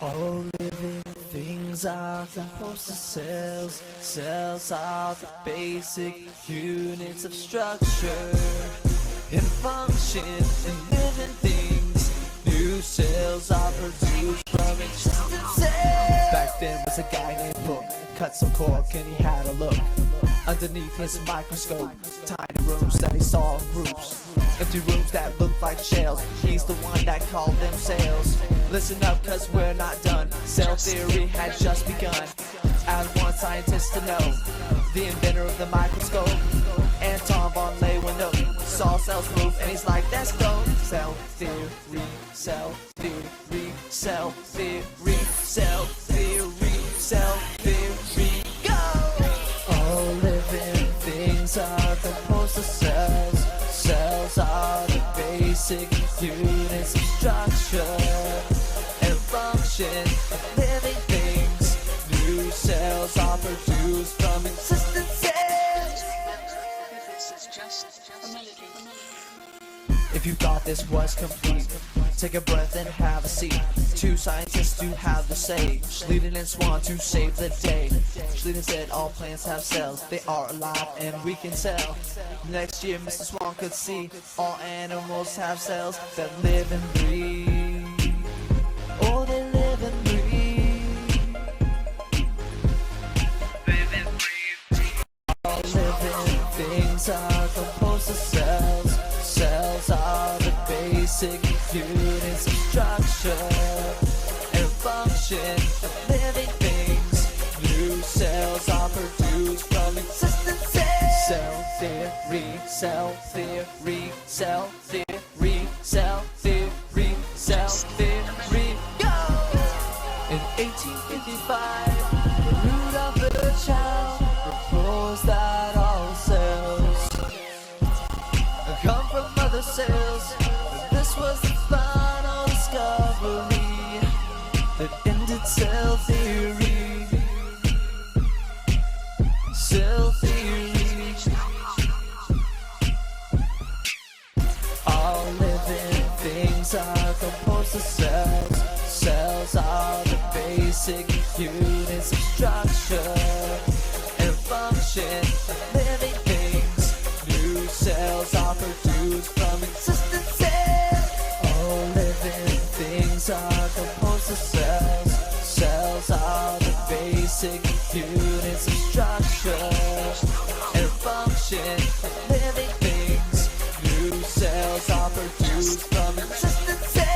All living things are composed of cells. Cells are the basic units of structure and function in living things. New cells are produced from existing cells. Back then was a guy named Book, cut some cork and he had a look underneath his microscope. Tiny rooms that he saw in groups, empty rooms that looked like shells. He's the one that called them cells. Listen up, cause we're not done. Cell theory had just begun. Add one scientist to know, the inventor of the microscope, Anton von Leeuwenhoek, saw cells move and he's like, let's go. Cell theory, cell theory, cell theory, cell theory, cell theory, go! All living things are composed of cells. Cells are the basic units of structure and function of living things. New cells are produced from existing cells. If you thought this was complete, take a breath and have a seat. Two scientists do have to say, Schleiden and Swan to save the day. Schleiden said all plants have cells, they are alive and we can tell. Next year Mr. Swan could see all animals have cells that live and breathe. Oh, they live and breathe. All living things are composed of cells. Cells are the basic units of structure and function of living things. New cells are produced from existing cells. Cell theory, cell theory, cell theory, cell theory, cell theory, go! In 1855, Rudolf Child proposed that all cells come from other cells. This was the final discovery that ended cell theory. Cell theory. All living things are composed of cells. Cells are the basic units of structure and function of living things. New cells are produced from existing cells. All living things are composed of cells. Cells are the basic units of structure and function of living things. New cells are produced from existing cells.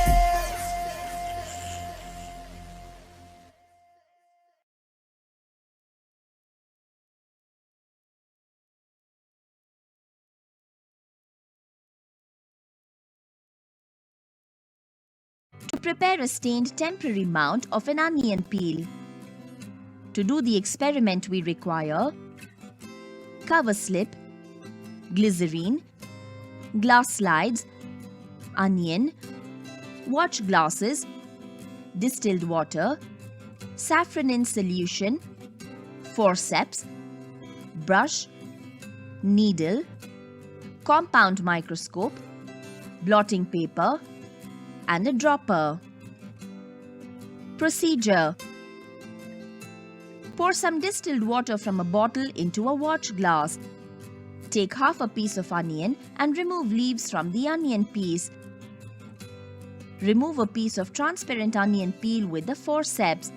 To prepare a stained temporary mount of an onion peel. To do the experiment we require cover slip, glycerine, glass slides, onion, watch glasses, distilled water, saffron in solution, forceps, brush, needle, compound microscope, blotting paper, and a dropper. Procedure: pour some distilled water from a bottle into a watch glass. Take half a piece of onion and remove leaves from the onion piece. Remove a piece of transparent onion peel with the forceps.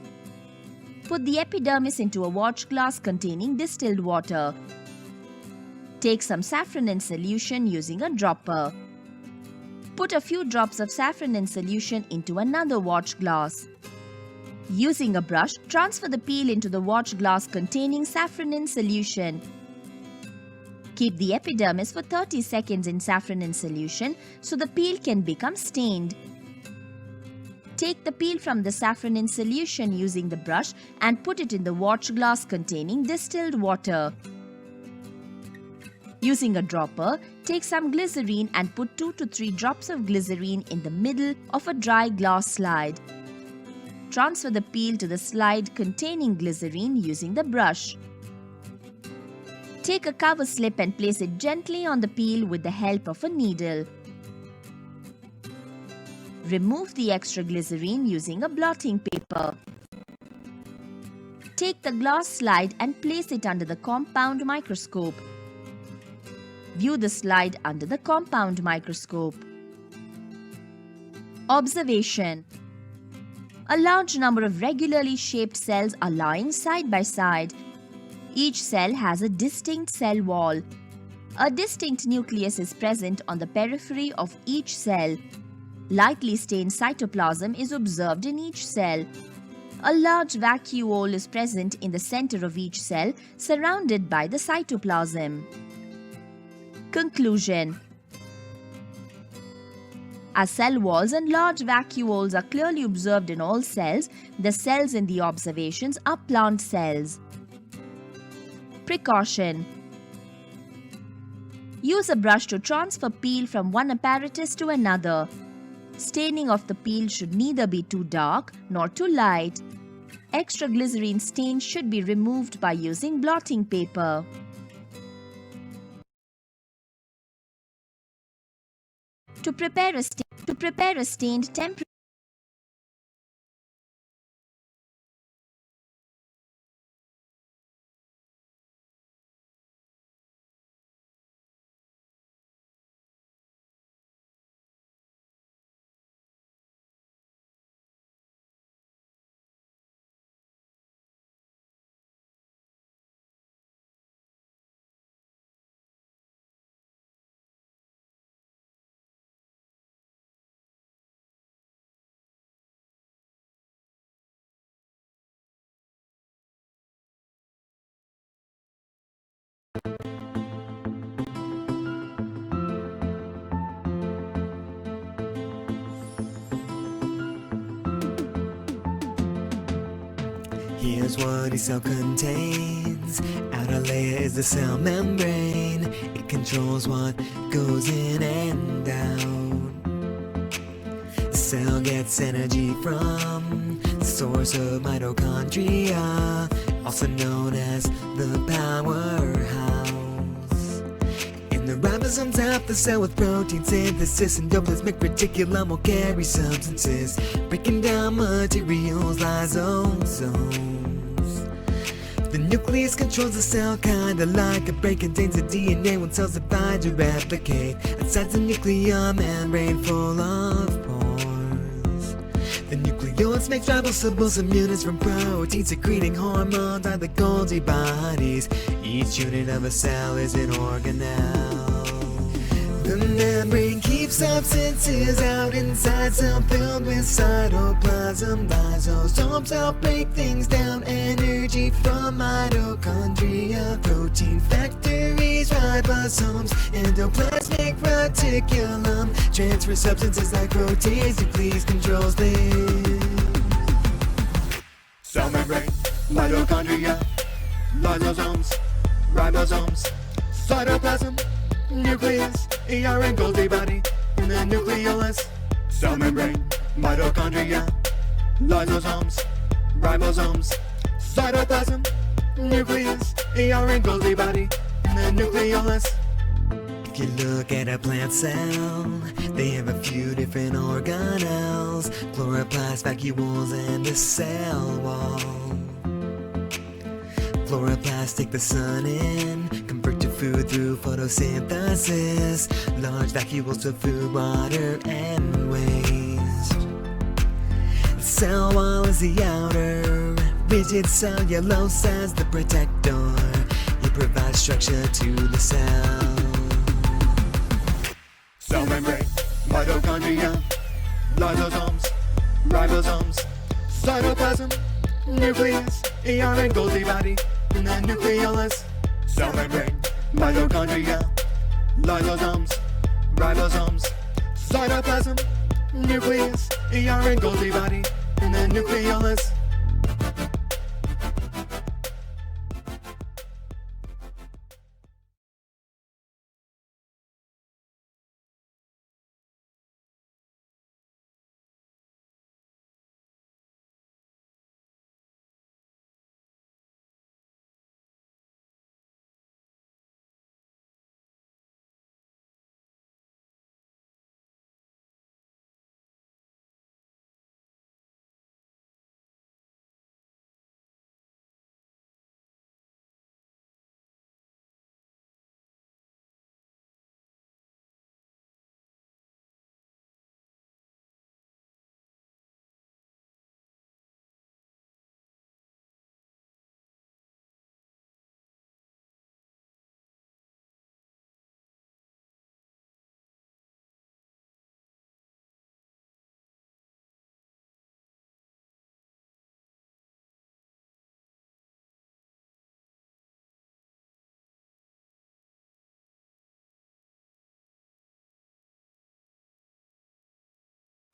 Put the epidermis into a watch glass containing distilled water. Take some saffron in solution using a dropper. Put a few drops of saffron in solution into another watch glass. Using a brush, transfer the peel into the watch glass containing saffron in solution. Keep the epidermis for 30 seconds in saffron in solution so the peel can become stained. Take the peel from the saffron in solution using the brush and put it in the watch glass containing distilled water. Using a dropper, take some glycerine and put 2 to 3 drops of glycerine in the middle of a dry glass slide. Transfer the peel to the slide containing glycerine using the brush. Take a cover slip and place it gently on the peel with the help of a needle. Remove the extra glycerine using a blotting paper. Take the glass slide and place it under the compound microscope. View the slide under the compound microscope. Observation: a large number of regularly shaped cells are lying side by side. Each cell has a distinct cell wall. A distinct nucleus is present on the periphery of each cell. Lightly stained cytoplasm is observed in each cell. A large vacuole is present in the center of each cell, surrounded by the cytoplasm. Conclusion: as cell walls and large vacuoles are clearly observed in all cells, the cells in the observations are plant cells. Precaution: use a brush to transfer peel from one apparatus to another. Staining of the peel should neither be too dark nor too light. Extra glycerine stain should be removed by using blotting paper. To prepare a stained temporary Here's what each cell contains. Outer layer is the cell membrane. It controls what goes in and out. The cell gets energy from the source of mitochondria, also known as the powerhouse. In the ribosomes of the cell with protein synthesis, endoplasmic reticulum will carry substances, breaking down materials, lysosomes. The nucleus controls the cell, kinda like a brain, contains the DNA when cells divide to replicate. Inside the nuclear membrane full of pores. The nucleus makes ribosomal subunits from proteins, secreting hormones are the Golgi bodies. Each unit of a cell is an organelle. The membrane keeps substances out inside, cell filled with cytoplasm. Lysosomes help break things down, energy from mitochondria, protein factories, ribosomes, endoplasmic reticulum, transfer substances like proteins, nucleus controls this. Cell membrane, mitochondria, lysosomes, ribosomes, cytoplasm, nucleus, ER and Golgi body, and the nucleolus. Cell membrane, mitochondria, lysosomes, ribosomes, cytoplasm, nucleus, ER and Golgi body, and the nucleolus. If you look at a plant cell, they have a few different organelles, chloroplast, vacuoles, and a cell wall. Chloroplasts take the sun in, convert to food through photosynthesis, large vacuoles to food, water, and waste. The cell wall is the outer, rigid cellulose as the protector. It provides structure to the cell. Cell membrane, mitochondria, lysosomes, ribosomes, cytoplasm, nucleus, ER and Golgi body, and the nucleolus. Cell membrane, mitochondria, lysosomes, ribosomes, cytoplasm, nucleus, ER and Golgi body, and the nucleolus.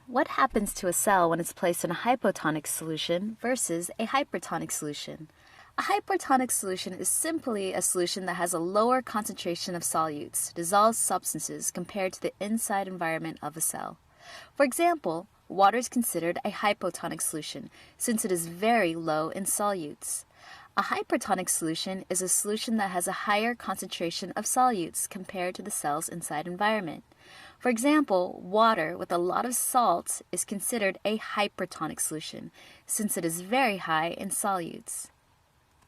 what happens to a cell when it's placed in a hypotonic solution versus a hypertonic solution? A hypertonic solution is simply a solution that has a lower concentration of solutes, dissolved substances, compared to the inside environment of a cell. For example, water is considered a hypotonic solution since it is very low in solutes. A hypertonic solution is a solution that has a higher concentration of solutes compared to the cell's inside environment. For example, water with a lot of salt is considered a hypertonic solution since it is very high in solutes.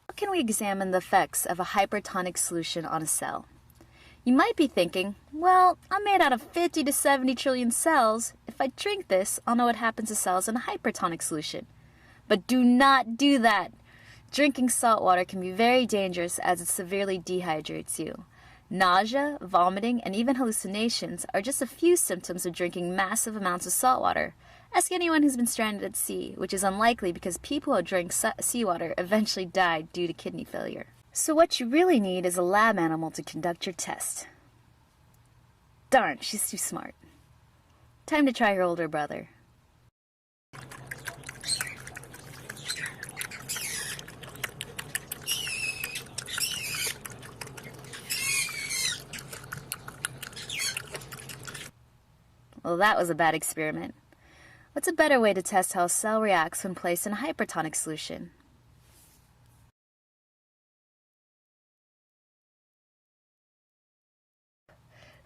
How can we examine the effects of a hypertonic solution on a cell? You might be thinking, well, I'm made out of 50 to 70 trillion cells. If I drink this, I'll know what happens to cells in a hypertonic solution. But do not do that. Drinking salt water can be very dangerous as it severely dehydrates you. Nausea, vomiting, and even hallucinations are just a few symptoms of drinking massive amounts of salt water. Ask anyone who's been stranded at sea, which is unlikely because people who drink seawater eventually die due to kidney failure. So what you really need is a lab animal to conduct your test. Darn, she's too smart. Time to try her older brother. Well, that was a bad experiment. What's a better way to test how a cell reacts when placed in a hypertonic solution?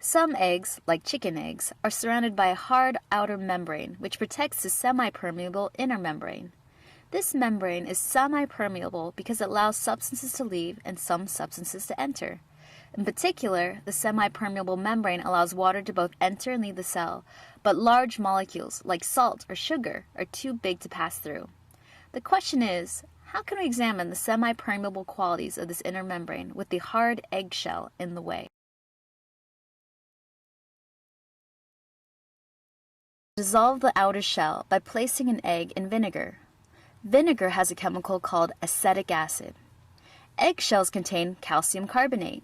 Some eggs, like chicken eggs, are surrounded by a hard outer membrane which protects the semi-permeable inner membrane. This membrane is semi-permeable because it allows substances to leave and some substances to enter. In particular, the semi-permeable membrane allows water to both enter and leave the cell, but large molecules, like salt or sugar, are too big to pass through. The question is, how can we examine the semi-permeable qualities of this inner membrane with the hard eggshell in the way? Dissolve the outer shell by placing an egg in vinegar. Vinegar has a chemical called acetic acid. Eggshells contain calcium carbonate.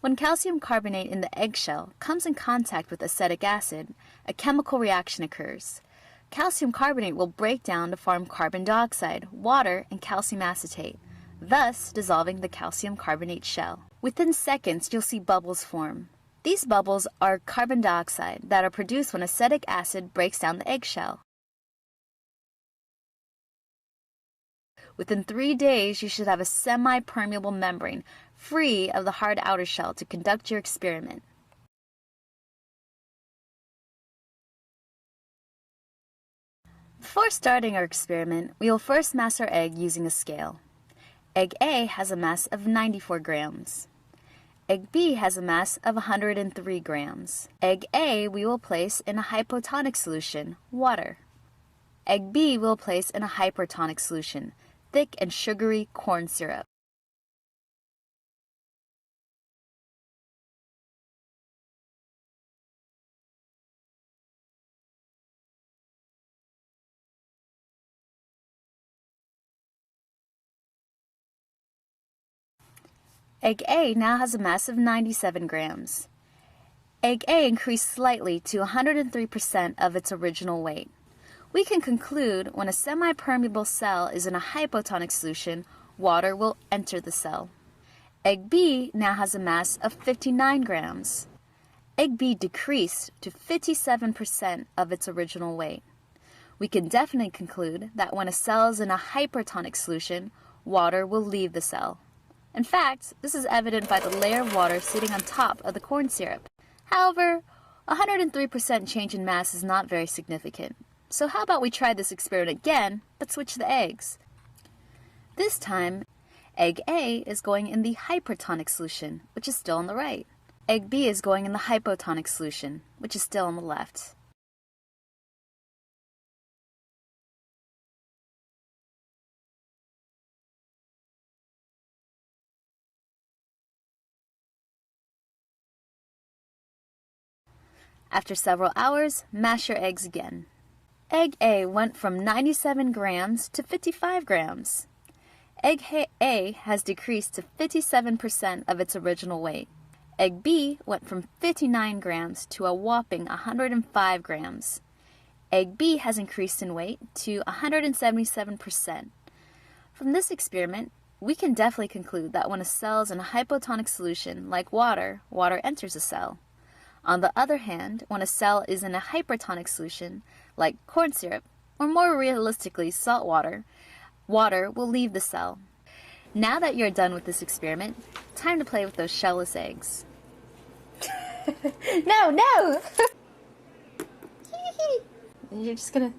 When calcium carbonate in the eggshell comes in contact with acetic acid, a chemical reaction occurs. Calcium carbonate will break down to form carbon dioxide, water, and calcium acetate, thus dissolving the calcium carbonate shell. Within seconds, you'll see bubbles form. These bubbles are carbon dioxide that are produced when acetic acid breaks down the eggshell. Within 3 days, you should have a semi-permeable membrane free of the hard outer shell to conduct your experiment. Before starting our experiment, we will first mass our egg using a scale. Egg A has a mass of 94 grams. Egg B has a mass of 103 grams. Egg A we will place in a hypotonic solution, water. Egg B we will place in a hypertonic solution, thick and sugary corn syrup. Egg A now has a mass of 97 grams. Egg A increased slightly to 103% of its original weight. We can conclude when a semi-permeable cell is in a hypotonic solution, water will enter the cell. Egg B now has a mass of 59 grams. Egg B decreased to 57% of its original weight. We can definitely conclude that when a cell is in a hypertonic solution, water will leave the cell. In fact, this is evident by the layer of water sitting on top of the corn syrup. However, 103% change in mass is not very significant. So how about we try this experiment again, but switch the eggs? This time, egg A is going in the hypertonic solution, which is still on the right. Egg B is going in the hypotonic solution, which is still on the left. After several hours, mash your eggs again. Egg A went from 97 grams to 55 grams. Egg A has decreased to 57% of its original weight. Egg B went from 59 grams to a whopping 105 grams. Egg B has increased in weight to 177%. From this experiment, we can definitely conclude that when a cell is in a hypotonic solution like water, water enters the cell. On the other hand, when a cell is in a hypertonic solution like corn syrup, or more realistically salt water, water will leave the cell. Now that you're done with this experiment, time to play with those shellless eggs. No! You're just gonna...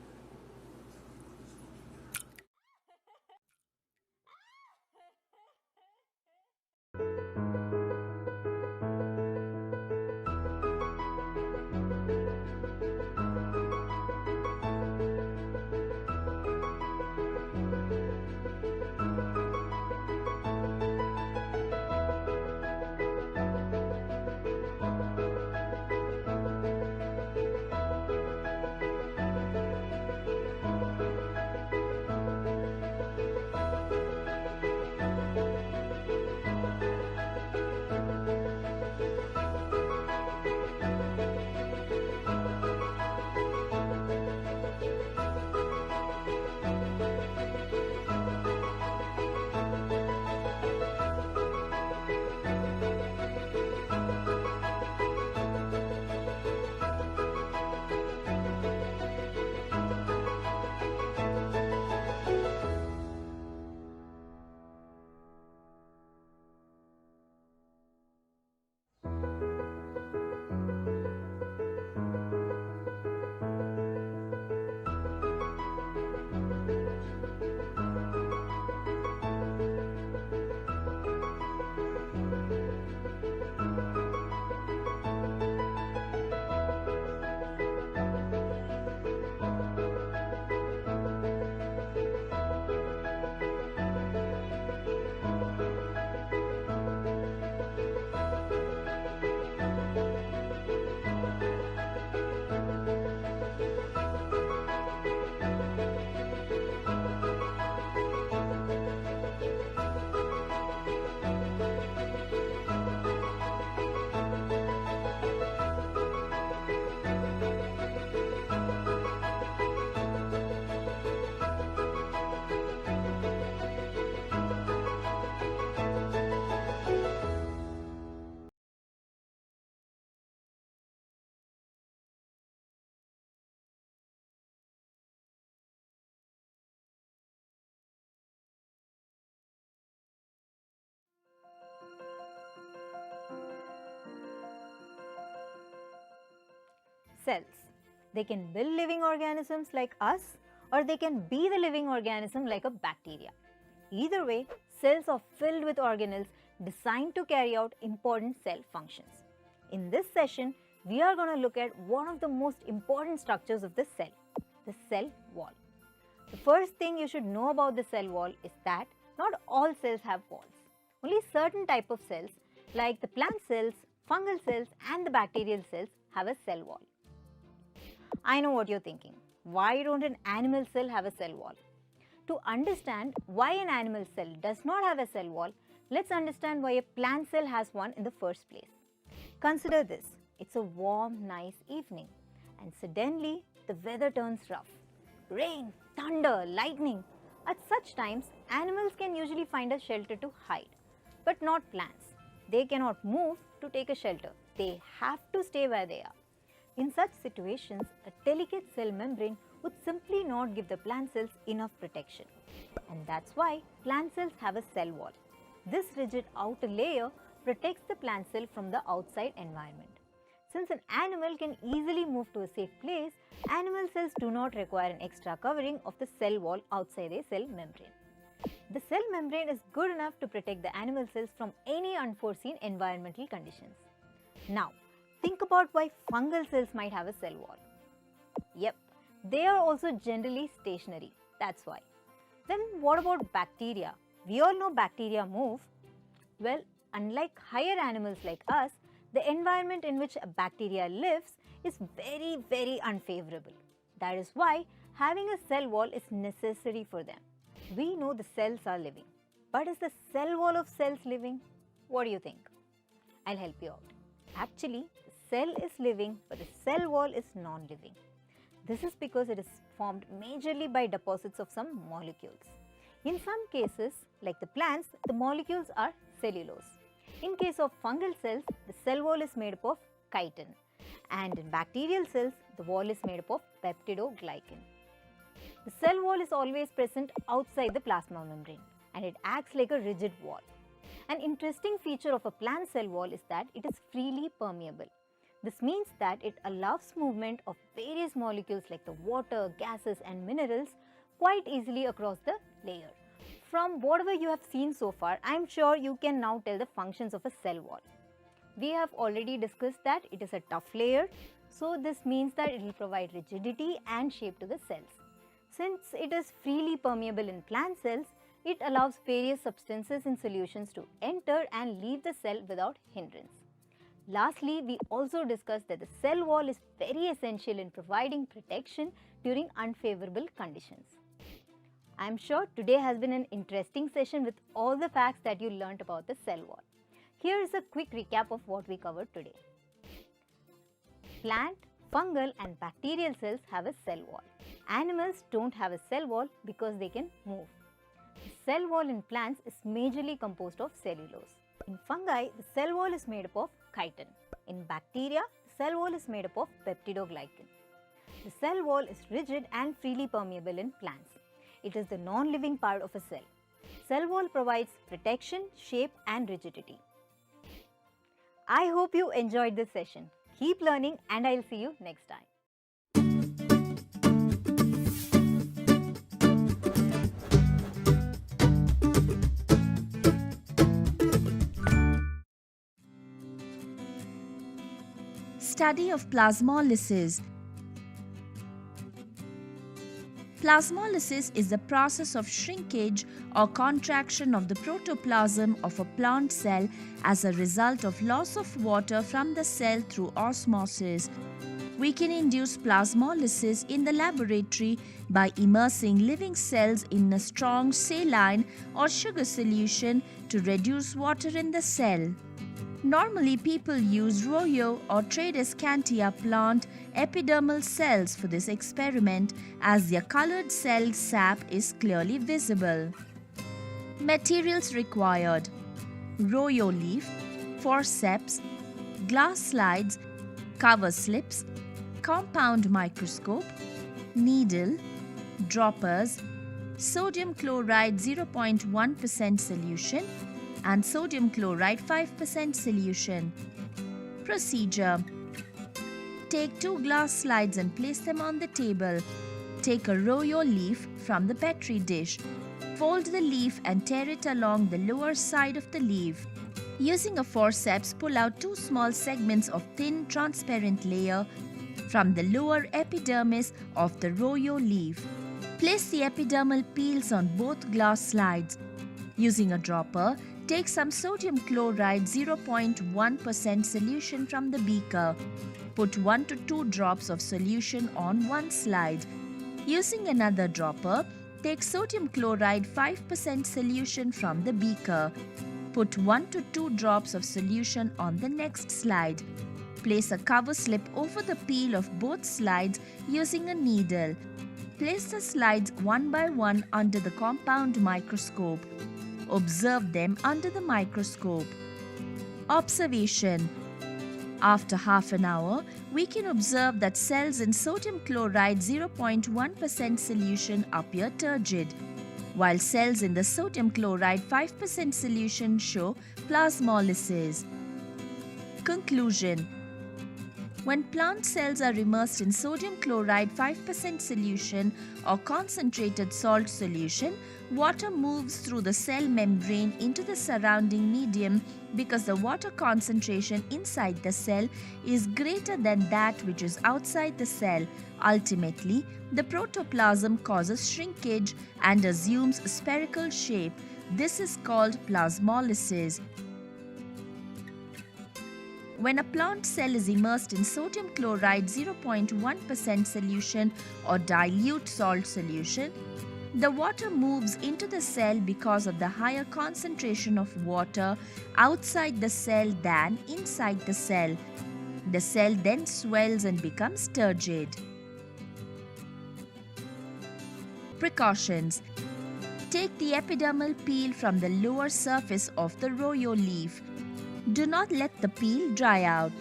Cells. They can build living organisms like us, or they can be the living organism like a bacteria. Either way, cells are filled with organelles designed to carry out important cell functions. In this session, we are going to look at one of the most important structures of the cell wall. The first thing you should know about the cell wall is that not all cells have walls. Only certain type of cells like the plant cells, fungal cells and the bacterial cells have a cell wall. I know what you're thinking. Why don't an animal cell have a cell wall? To understand why an animal cell does not have a cell wall, let's understand why a plant cell has one in the first place. Consider this. It's a warm, nice evening and suddenly the weather turns rough. Rain, thunder, lightning. At such times, animals can usually find a shelter to hide, but not plants. They cannot move to take a shelter. They have to stay where they are. In such situations, a delicate cell membrane would simply not give the plant cells enough protection. And that's why plant cells have a cell wall. This rigid outer layer protects the plant cell from the outside environment. Since an animal can easily move to a safe place, animal cells do not require an extra covering of the cell wall outside a cell membrane. The cell membrane is good enough to protect the animal cells from any unforeseen environmental conditions. Now, think about why fungal cells might have a cell wall. Yep, they are also generally stationary, that's why. Then what about bacteria? We all know bacteria move. Well, unlike higher animals like us, the environment in which a bacteria lives is very, very unfavorable. That is why having a cell wall is necessary for them. We know the cells are living, but is the cell wall of cells living? What do you think? I'll help you out. Actually, the cell is living, but the cell wall is non-living. This is because it is formed majorly by deposits of some molecules. In some cases, like the plants, the molecules are cellulose. In case of fungal cells, the cell wall is made up of chitin, and in bacterial cells, the wall is made up of peptidoglycan. The cell wall is always present outside the plasma membrane, and it acts like a rigid wall. An interesting feature of a plant cell wall is that it is freely permeable. This means that it allows movement of various molecules like the water, gases and minerals quite easily across the layer. From whatever you have seen so far, I am sure you can now tell the functions of a cell wall. We have already discussed that it is a tough layer, so this means that it will provide rigidity and shape to the cells. Since it is freely permeable in plant cells, it allows various substances in solutions to enter and leave the cell without hindrance. Lastly, we also discussed that the cell wall is very essential in providing protection during unfavorable conditions. I am sure today has been an interesting session with all the facts that you learnt about the cell wall. Here is a quick recap of what we covered today. Plant, fungal and bacterial cells have a cell wall. Animals don't have a cell wall because they can move. The cell wall in plants is majorly composed of cellulose. In fungi, the cell wall is made up of chitin. In bacteria, the cell wall is made up of peptidoglycan. The cell wall is rigid and freely permeable in plants. It is the non-living part of a cell. Cell wall provides protection, shape and rigidity. I hope you enjoyed this session. Keep learning and I'll see you next time. Study of plasmolysis. Plasmolysis is the process of shrinkage or contraction of the protoplasm of a plant cell as a result of loss of water from the cell through osmosis. We can induce plasmolysis in the laboratory by immersing living cells in a strong saline or sugar solution to reduce water in the cell. Normally, people use Royo or Tradescantia plant epidermal cells for this experiment as their colored cell sap is clearly visible. Materials required: Royo leaf, forceps, glass slides, cover slips, compound microscope, needle, droppers, sodium chloride 0.1% solution, and sodium chloride 5% solution. Procedure: take 2 glass slides and place them on the table. Take a Royo leaf from the Petri dish. Fold the leaf and tear it along the lower side of the leaf. Using a forceps, pull out 2 small segments of thin transparent layer from the lower epidermis of the Royo leaf. Place the epidermal peels on both glass slides. Using a dropper, take some sodium chloride 0.1% solution from the beaker. Put 1 to 2 drops of solution on one slide. Using another dropper, take sodium chloride 5% solution from the beaker. Put 1 to 2 drops of solution on the next slide. Place a cover slip over the peel of both slides using a needle. Place the slides one by one under the compound microscope. Observe them under the microscope. Observation: after half an hour, we can observe that cells in sodium chloride 0.1% solution appear turgid, while cells in the sodium chloride 5% solution show plasmolysis. Conclusion: when plant cells are immersed in sodium chloride 5% solution or concentrated salt solution, water moves through the cell membrane into the surrounding medium because the water concentration inside the cell is greater than that which is outside the cell. Ultimately, the protoplasm causes shrinkage and assumes a spherical shape. This is called plasmolysis. When a plant cell is immersed in sodium chloride 0.1% solution or dilute salt solution, the water moves into the cell because of the higher concentration of water outside the cell than inside the cell. The cell then swells and becomes turgid. Precautions. Take the epidermal peel from the lower surface of the royo leaf. Do not let the peel dry out.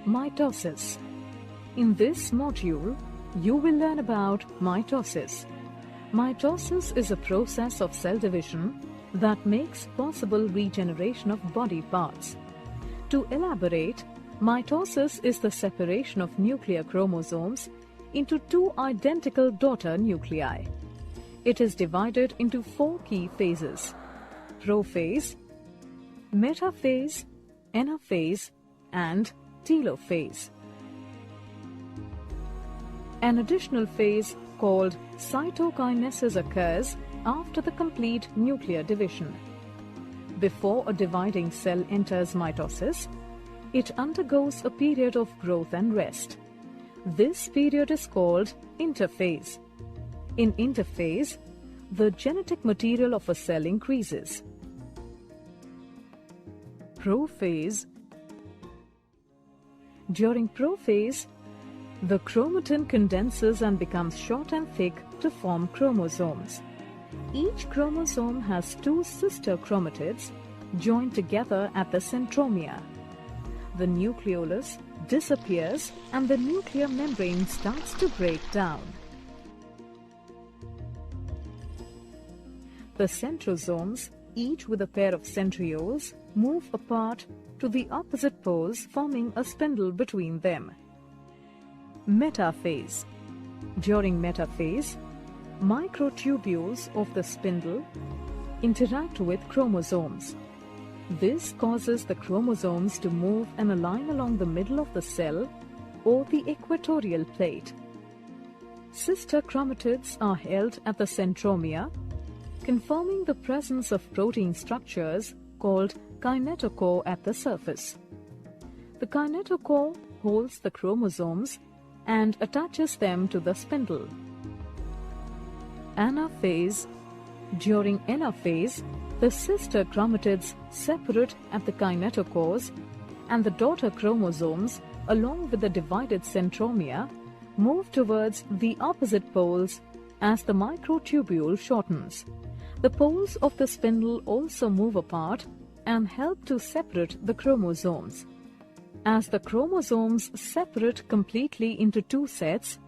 Mitosis. In this module, you will learn about mitosis. Mitosis is a process of cell division that makes possible regeneration of body parts. To elaborate, mitosis is the separation of nuclear chromosomes into two identical daughter nuclei. It is divided into four key phases: prophase, metaphase, anaphase, and telophase. An additional phase called cytokinesis occurs after the complete nuclear division. Before a dividing cell enters mitosis, it undergoes a period of growth and rest. This period is called interphase. In interphase, the genetic material of a cell increases. Prophase. During prophase, the chromatin condenses and becomes short and thick to form chromosomes. Each chromosome has two sister chromatids joined together at the centromere. The nucleolus disappears and the nuclear membrane starts to break down. The centrosomes, each with a pair of centrioles, move apart to the opposite poles, forming a spindle between them. Metaphase. During metaphase, microtubules of the spindle interact with chromosomes. This causes the chromosomes to move and align along the middle of the cell or the equatorial plate. Sister chromatids are held at the centromere, confirming the presence of protein structures called kinetochore at the surface. The kinetochore holds the chromosomes and attaches them to the spindle. Anaphase. During anaphase, the sister chromatids separate at the kinetochores, and the daughter chromosomes, along with the divided centromere, move towards the opposite poles as the microtubule shortens. The poles of the spindle also move apart and help to separate the chromosomes. As the chromosomes separate completely into two sets,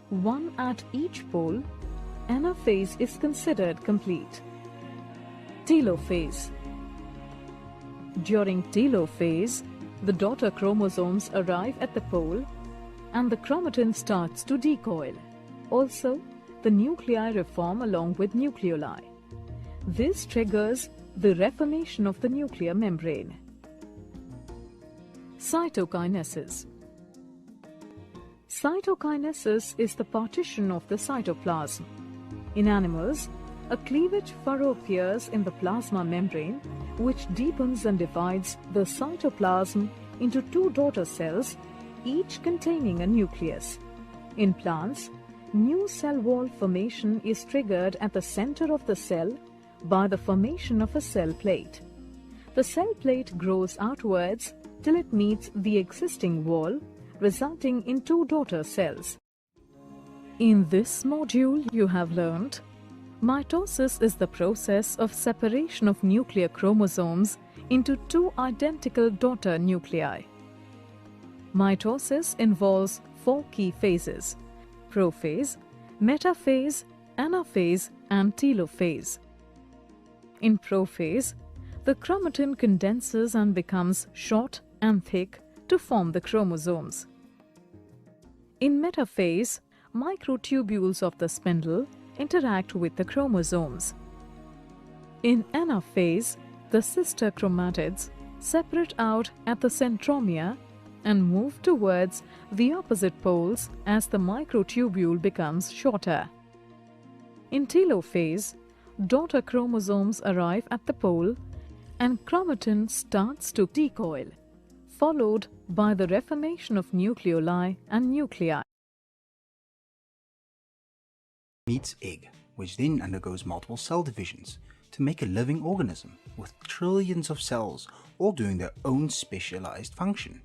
one at each pole, anaphase is considered complete. Telophase. During telophase, the daughter chromosomes arrive at the pole and the chromatin starts to decoil. Also, the nuclei reform along with nucleoli. This triggers the reformation of the nuclear membrane. Cytokinesis. Cytokinesis is the partition of the cytoplasm. In animals, a cleavage furrow appears in the plasma membrane, which deepens and divides the cytoplasm into two daughter cells, each containing a nucleus. In plants, new cell wall formation is triggered at the center of the cell by the formation of a cell plate. The cell plate grows outwards till it meets the existing wall, resulting in two daughter cells. In this module, you have learned mitosis is the process of separation of nuclear chromosomes into two identical daughter nuclei. Mitosis involves four key phases: prophase, metaphase, anaphase, and telophase. In prophase, the chromatin condenses and becomes short and thick to form the chromosomes. In metaphase, microtubules of the spindle interact with the chromosomes. In anaphase, the sister chromatids separate out at the centromere and move towards the opposite poles as the microtubule becomes shorter. In telophase, daughter chromosomes arrive at the pole and chromatin starts to decoil, followed by the reformation of nucleoli and nuclei. Meets egg, which then undergoes multiple cell divisions to make a living organism with trillions of cells all doing their own specialized function.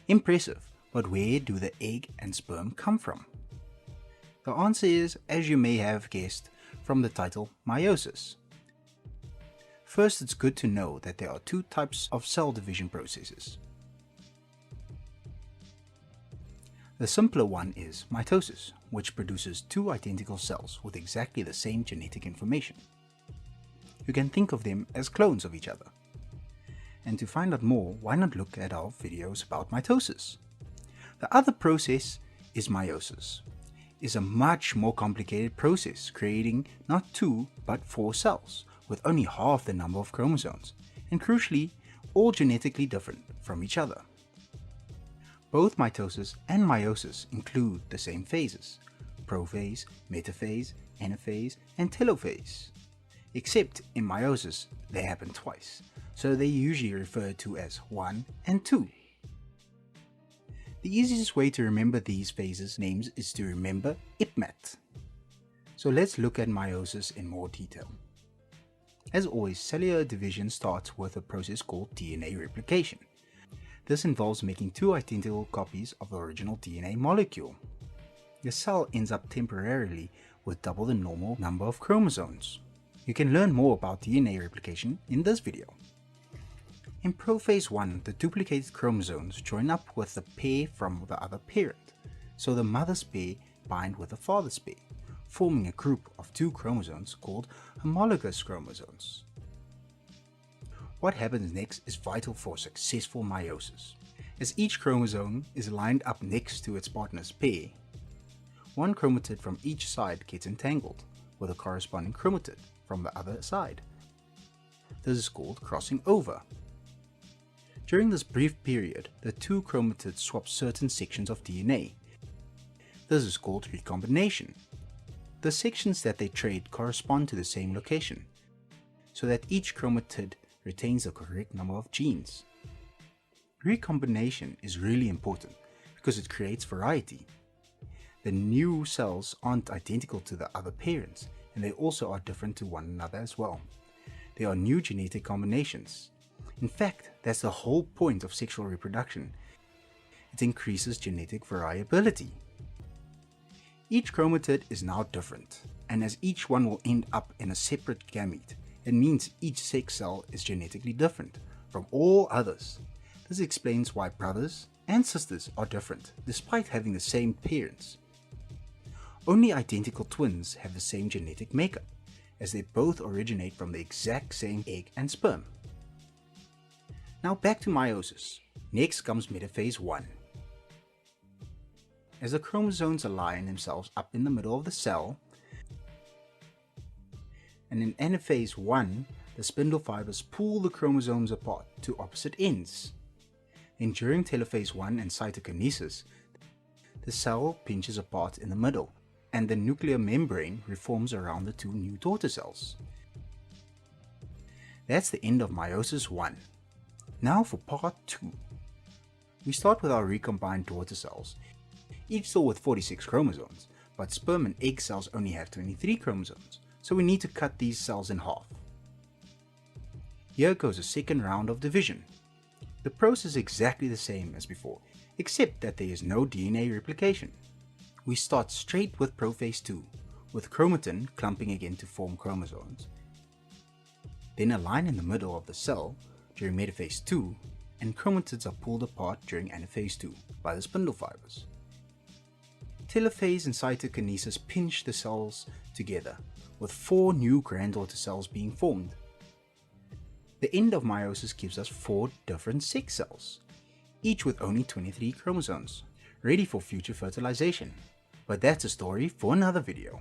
Impressive, but where do the egg and sperm come from? The answer is, as you may have guessed, from the title meiosis. First, it's good to know that there are two types of cell division processes. The simpler one is mitosis, which produces two identical cells with exactly the same genetic information. You can think of them as clones of each other. And to find out more, why not look at our videos about mitosis? The other process is meiosis. It's a much more complicated process, creating not 2 but 4 cells with only half the number of chromosomes, and crucially, all genetically different from each other. Both mitosis and meiosis include the same phases: prophase, metaphase, anaphase, and telophase. Except in meiosis, they happen twice, so they're usually referred to as 1 and 2. The easiest way to remember these phases names is to remember IPMAT. So let's look at meiosis in more detail. As always, cellular division starts with a process called DNA replication. This involves making 2 identical copies of the original DNA molecule. The cell ends up temporarily with double the normal number of chromosomes. You can learn more about DNA replication in this video. In prophase 1, the duplicated chromosomes join up with the pair from the other parent, so the mother's pair bind with the father's pair, forming a group of 2 chromosomes called homologous chromosomes. What happens next is vital for successful meiosis. As each chromosome is lined up next to its partner's pair, one chromatid from each side gets entangled with a corresponding chromatid from the other side. This is called crossing over. During this brief period, the 2 chromatids swap certain sections of DNA. This is called recombination. The sections that they trade correspond to the same location, so that each chromatid retains the correct number of genes. Recombination is really important because it creates variety. The new cells aren't identical to the other parents, and they also are different to one another as well. They are new genetic combinations. In fact, that's the whole point of sexual reproduction. It increases genetic variability. Each chromatid is now different, and as each one will end up in a separate gamete, it means each sex cell is genetically different from all others. This explains why brothers and sisters are different despite having the same parents. Only identical twins have the same genetic makeup, as they both originate from the exact same egg and sperm. Now back to meiosis. Next comes metaphase 1. As the chromosomes align themselves up in the middle of the cell, and in anaphase 1, the spindle fibers pull the chromosomes apart to opposite ends. Then during telophase 1 and cytokinesis, the cell pinches apart in the middle, and the nuclear membrane reforms around the 2 new daughter cells. That's the end of meiosis 1. Now for part 2. We start with our recombined daughter cells, each still with 46 chromosomes, but sperm and egg cells only have 23 chromosomes, so we need to cut these cells in half. Here goes a second round of division. The process is exactly the same as before, except that there is no DNA replication. We start straight with prophase 2, with chromatin clumping again to form chromosomes. Then a line in the middle of the cell during metaphase 2, and chromatids are pulled apart during anaphase 2 by the spindle fibers. Telophase and cytokinesis pinch the cells together, with 4 new granddaughter cells being formed. The end of meiosis gives us 4 different sex cells, each with only 23 chromosomes, ready for future fertilization. But that's a story for another video.